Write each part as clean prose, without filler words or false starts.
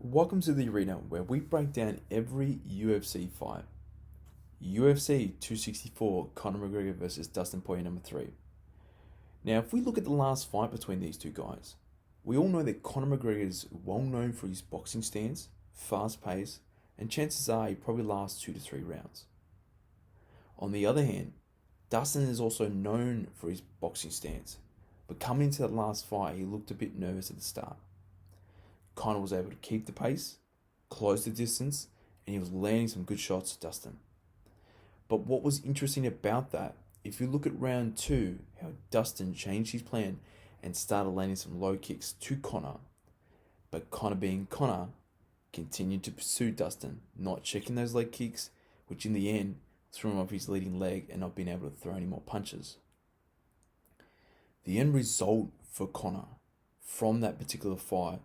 Welcome to theArena, where we break down every UFC fight. UFC 264, Connor McGregor versus Dustin Poirier number 3. Now, if we look at the last fight between these two guys, we all know that Connor McGregor is well known for his boxing stance, fast pace, and chances are he probably lasts 2 to 3 rounds. On the other hand, Dustin is also known for his boxing stance, but coming into that last fight, he looked a bit nervous at the start. Connor was able to keep the pace, close the distance, and he was landing some good shots to Dustin. But what was interesting about that, if you look at round 2, how Dustin changed his plan and started landing some low kicks to Connor, but Connor being Connor, continued to pursue Dustin, not checking those leg kicks, which in the end threw him off his leading leg and not being able to throw any more punches. The end result for Connor from that particular fight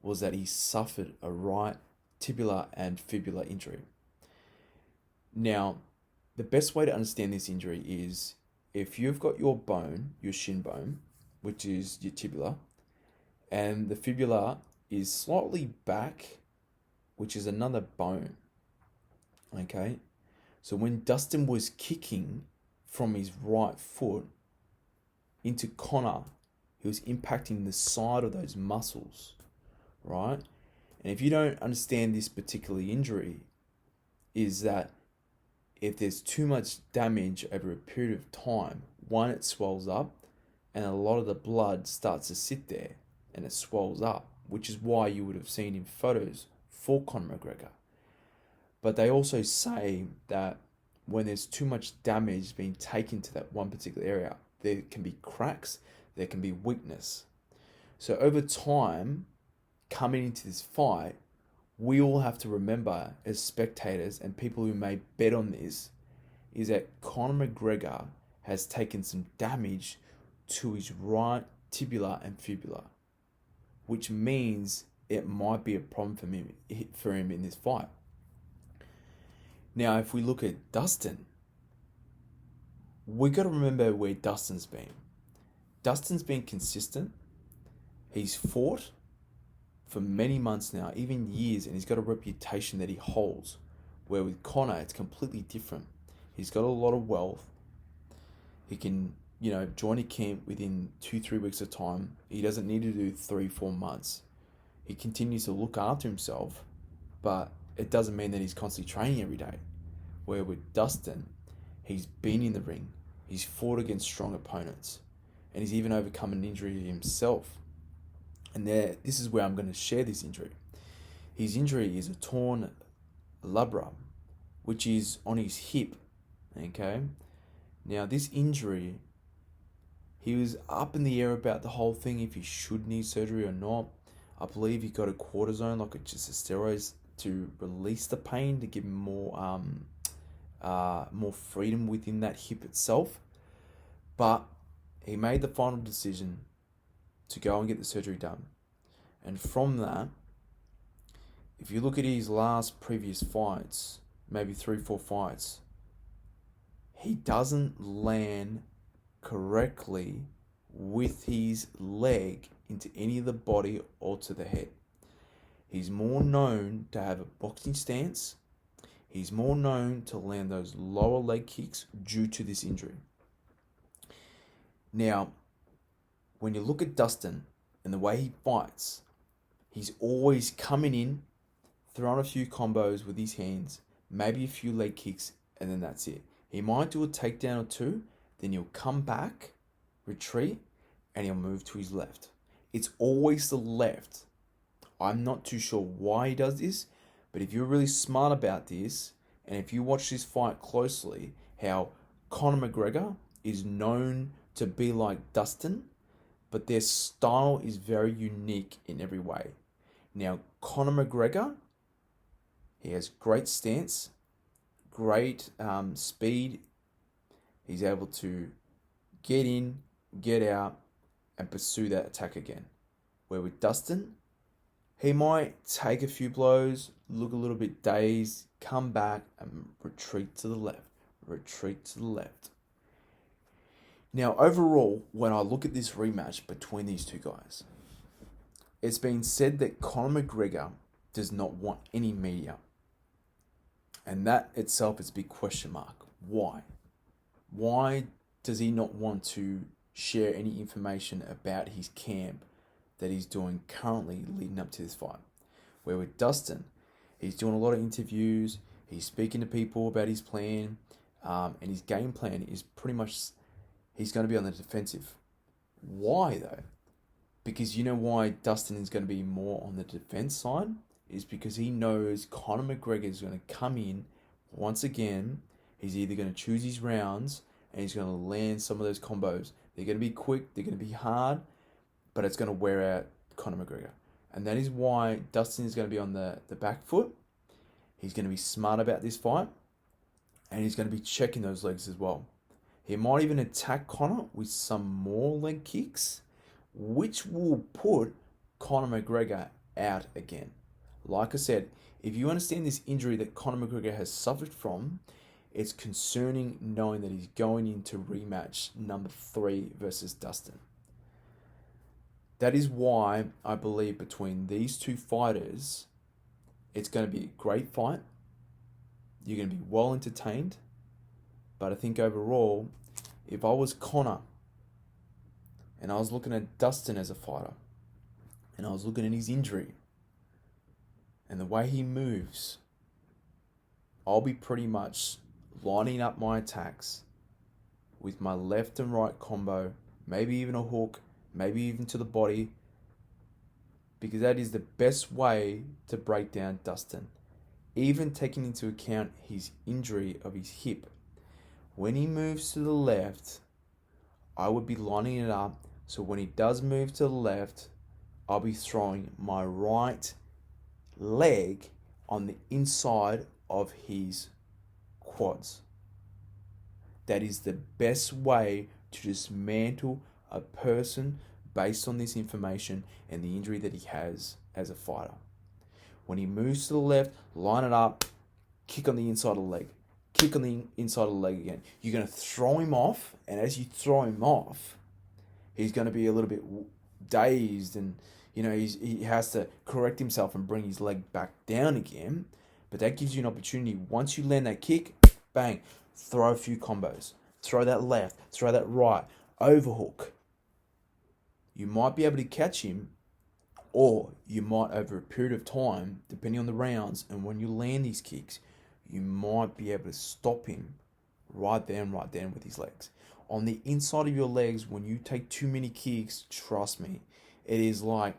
was that he suffered a right tibular and fibula injury. Now, the best way to understand this injury is if you've got your bone, your shin bone, which is your tibula, and the fibula is slightly back, which is another bone. Okay? So when Dustin was kicking from his right foot into Connor, he was impacting the side of those muscles. Right? And if you don't understand this particular injury, is that if there's too much damage over a period of time, one, it swells up and a lot of the blood starts to sit there and it swells up, which is why you would have seen in photos for Conor McGregor. But they also say that when there's too much damage being taken to that one particular area, there can be cracks, there can be weakness. So over time, coming into this fight, we all have to remember as spectators and people who may bet on this is that Conor McGregor has taken some damage to his right tibula and fibula, which means it might be a problem for him in this fight. Now, if we look at Dustin, we got to remember where Dustin's been. Dustin's been consistent. He's fought for many months now, even years, and he's got a reputation that he holds. Where with Connor, it's completely different. He's got a lot of wealth. He can, join a camp within 2-3 weeks of time. He doesn't need to do 3-4 months. He continues to look after himself, but it doesn't mean that he's constantly training every day. Where with Dustin, he's been in the ring. He's fought against strong opponents, and he's even overcome an injury himself. And this is where I'm going to share this injury. His injury is a torn labrum, which is on his hip. Okay. Now, this injury, he was up in the air about the whole thing, if he should need surgery or not. I believe he got a cortisone, like just a steroids, to release the pain, to give him more freedom within that hip itself. But he made the final decision to go and get the surgery done. And from that, if you look at his last previous fights, maybe 3-4 fights, he doesn't land correctly with his leg into any of the body or to the head. He's more known to have a boxing stance. He's more known to land those lower leg kicks due to this injury. Now, when you look at Dustin and the way he fights, he's always coming in, throwing a few combos with his hands, maybe a few leg kicks, and then that's it. He might do a takedown or two, then he'll come back, retreat, and he'll move to his left. It's always the left. I'm not too sure why he does this, but if you're really smart about this, and if you watch this fight closely, how Conor McGregor is known to be like Dustin, but their style is very unique in every way. Now, Conor McGregor, he has great stance, great speed. He's able to get in, get out, and pursue that attack again. Where with Dustin, he might take a few blows, look a little bit dazed, come back, and retreat to the left. Now, overall, when I look at this rematch between these two guys, it's been said that Conor McGregor does not want any media. And that itself is a big question mark. Why? Why does he not want to share any information about his camp that he's doing currently leading up to this fight? Where with Dustin, he's doing a lot of interviews, he's speaking to people about his plan, and his game plan is pretty much he's going to be on the defensive. Why though? Because you know why Dustin is going to be more on the defense side? Is because he knows Conor McGregor is going to come in once again. He's either going to choose his rounds and he's going to land some of those combos. They're going to be quick, they're going to be hard, but it's going to wear out Conor McGregor. And that is why Dustin is going to be on the back foot. He's going to be smart about this fight, and he's going to be checking those legs as well. He might even attack Conor with some more leg kicks, which will put Conor McGregor out again. Like I said, if you understand this injury that Conor McGregor has suffered from, it's concerning knowing that he's going into rematch number 3 versus Dustin. That is why I believe between these two fighters, it's going to be a great fight. You're going to be well entertained. But I think overall, if I was Conor and I was looking at Dustin as a fighter, and I was looking at his injury and the way he moves, I'll be pretty much lining up my attacks with my left and right combo, maybe even a hook, maybe even to the body, because that is the best way to break down Dustin. Even taking into account his injury of his hip. When he moves to the left, I would be lining it up so when he does move to the left, I'll be throwing my right leg on the inside of his quads. That is the best way to dismantle a person based on this information and the injury that he has as a fighter. When he moves to the left, line it up, kick on the inside of the leg, kick on the inside of the leg again. You're going to throw him off, and as you throw him off, he's going to be a little bit dazed, and he has to correct himself and bring his leg back down again. But that gives you an opportunity. Once you land that kick, bang, throw a few combos. Throw that left, throw that right, overhook. You might be able to catch him, or you might, over a period of time, depending on the rounds and when you land these kicks, you might be able to stop him right then with his legs. On the inside of your legs, when you take too many kicks, trust me, it is like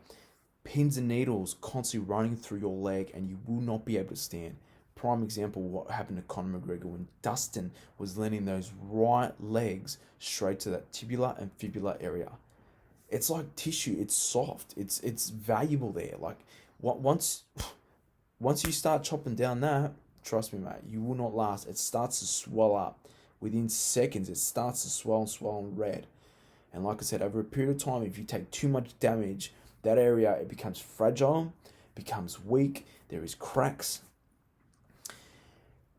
pins and needles constantly running through your leg, and you will not be able to stand. Prime example, what happened to Conor McGregor when Dustin was landing those right legs straight to that tibia and fibula area. It's like tissue. It's soft. It's valuable there. Like once you start chopping down that, trust me, mate, you will not last. It starts to swell up within seconds. It starts to swell and red. And like I said, over a period of time, if you take too much damage, that area, it becomes fragile, becomes weak. There is cracks.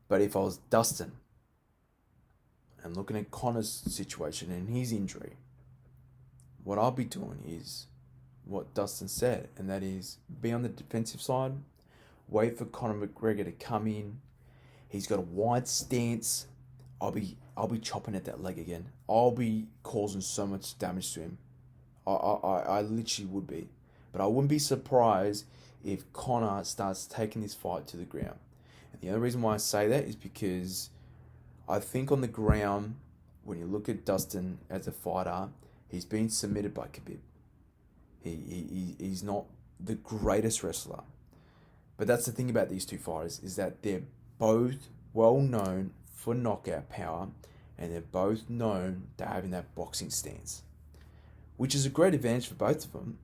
But if I was Dustin and looking at Conor's situation and his injury, what I'll be doing is what Dustin said, and that is be on the defensive side, wait for Conor McGregor to come in. He's got a wide stance. I'll be chopping at that leg again. I'll be causing so much damage to him. I literally would be. But I wouldn't be surprised if Conor starts taking this fight to the ground. And the only reason why I say that is because I think on the ground, when you look at Dustin as a fighter, he's been submitted by Khabib. He's not the greatest wrestler. But that's the thing about these two fighters, is that they're both well known for knockout power, and they're both known to having that boxing stance, which is a great advantage for both of them.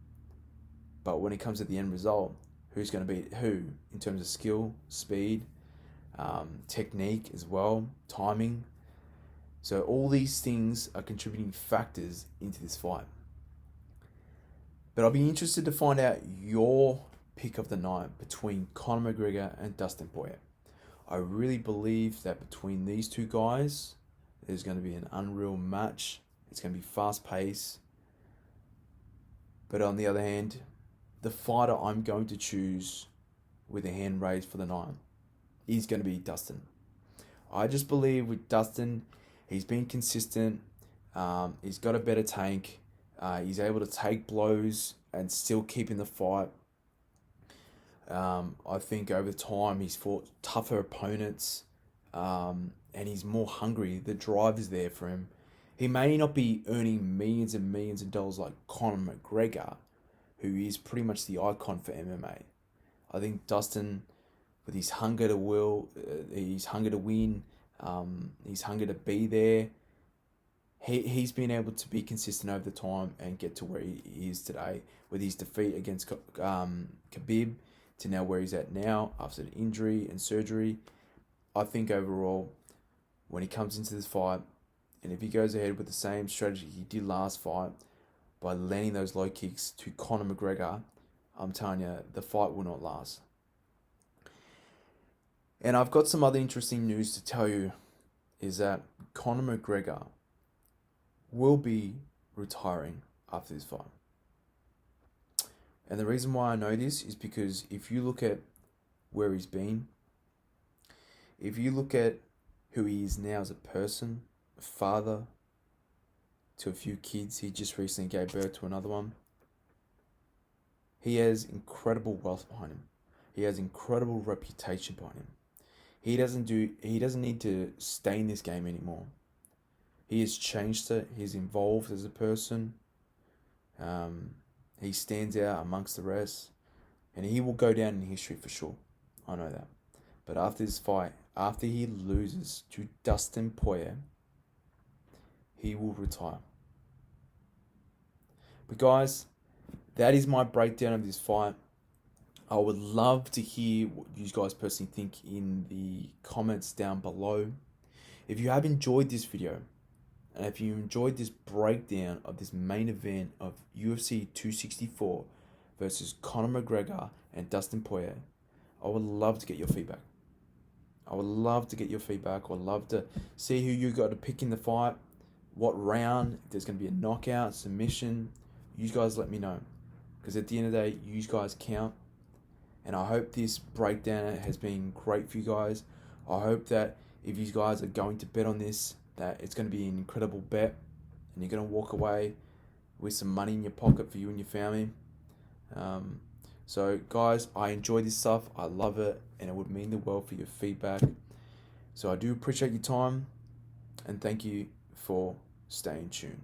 But when it comes to the end result, who's going to beat who in terms of skill, speed, technique as well, timing. So all these things are contributing factors into this fight. But I'll be interested to find out your pick of the night between Conor McGregor and Dustin Poirier. I really believe that between these two guys, there's going to be an unreal match. It's going to be fast-paced. But on the other hand, the fighter I'm going to choose with a hand raised for the 9 is going to be Dustin. I just believe with Dustin, he's been consistent. He's got a better tank. He's able to take blows and still keep in the fight. I think over time he's fought tougher opponents, and he's more hungry. The drive is there for him. He may not be earning millions and millions of dollars like Conor McGregor, who is pretty much the icon for MMA. I think Dustin, with his hunger to his hunger to win, his hunger to be there, he's been able to be consistent over the time and get to where he is today with his defeat against Khabib to now where he's at now after the injury and surgery. I think overall, when he comes into this fight, and if he goes ahead with the same strategy he did last fight by landing those low kicks to Conor McGregor, I'm telling you, the fight will not last. And I've got some other interesting news to tell you, is that Conor McGregor will be retiring after this fight. And the reason why I know this is because if you look at where he's been, if you look at who he is now as a person, a father to a few kids, he just recently gave birth to another one. He has incredible wealth behind him. He has incredible reputation behind him. He doesn't need to stay in this game anymore. He has changed it. He's evolved as a person. He stands out amongst the rest, and he will go down in history for sure. I know that. But after this fight, after he loses to Dustin Poirier, he will retire. But guys, that is my breakdown of this fight. I would love to hear what you guys personally think in the comments down below. If you have enjoyed this video, and if you enjoyed this breakdown of this main event of UFC 264 versus Conor McGregor and Dustin Poirier, I would love to get your feedback. I would love to see who you got to pick in the fight, what round, if there's going to be a knockout, submission. You guys let me know. Because at the end of the day, you guys count. And I hope this breakdown has been great for you guys. I hope that if you guys are going to bet on this, that it's going to be an incredible bet. And you're going to walk away with some money in your pocket for you and your family. So guys, I enjoy this stuff. I love it. And it would mean the world for your feedback. So I do appreciate your time. And thank you for staying tuned.